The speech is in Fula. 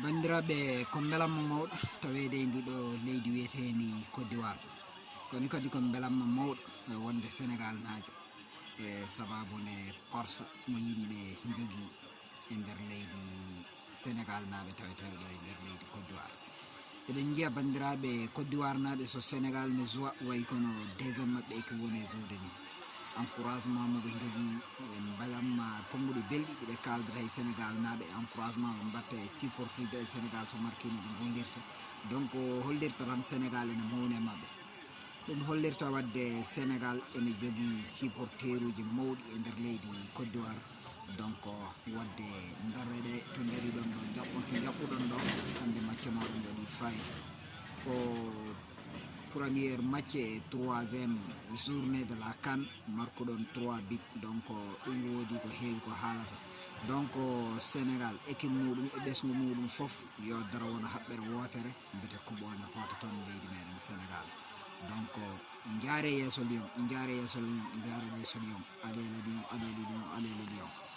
Bandiraɓe ko belamma mawɗo tawede ndiɗo leydi wiyetendi Côte d'Ivoire koni kadi ko belamma mawɗo wonde Sénégal najo sababu ne korsa mo yimɓe jogui e nder leydi Sénégal naɓe tawetaɓe ɗo e nder leydi Côte d'Ivoire. Eɗen jiiya bandiraɓe Côte d'Ivoire naɓe so Sénégal ne joua way kono deuxiéme mabɓe eki woni e joude ni encouragement mo ɓe jogui belamma konguɗi belɗi ɗiɓe kaldata e Sénégal naɓe encouragement ɓe mbatta e supportude e Sénégal so markino ɓe gollirta donc hollirta tan Sénégal ene mawni e mabɓe ɗum hollirta wadde Sénégal ene jogui supporter uji mawɗi e nder leydi Côte d'Ivoire donc wadde darreɗe to dariɗon ɗo jaɓɓuɗon ɗo hande match moɗon ɗo ɗi fayi ko première match et troisième journée de la CAN markuɗon 3 buts donc ɗum wodi ko heewi ko haalata donc Sénégal équipe muɗum e ɓesgu muɗum foof yo daro wona haɓɓere wotere mbete kuɓone hoota toon leydi meɗen Sénégal donc jaare yeeso Lion jaare yeeso Lion jaareɗa yeeso Lion alele Lion alele Lion alele Lion.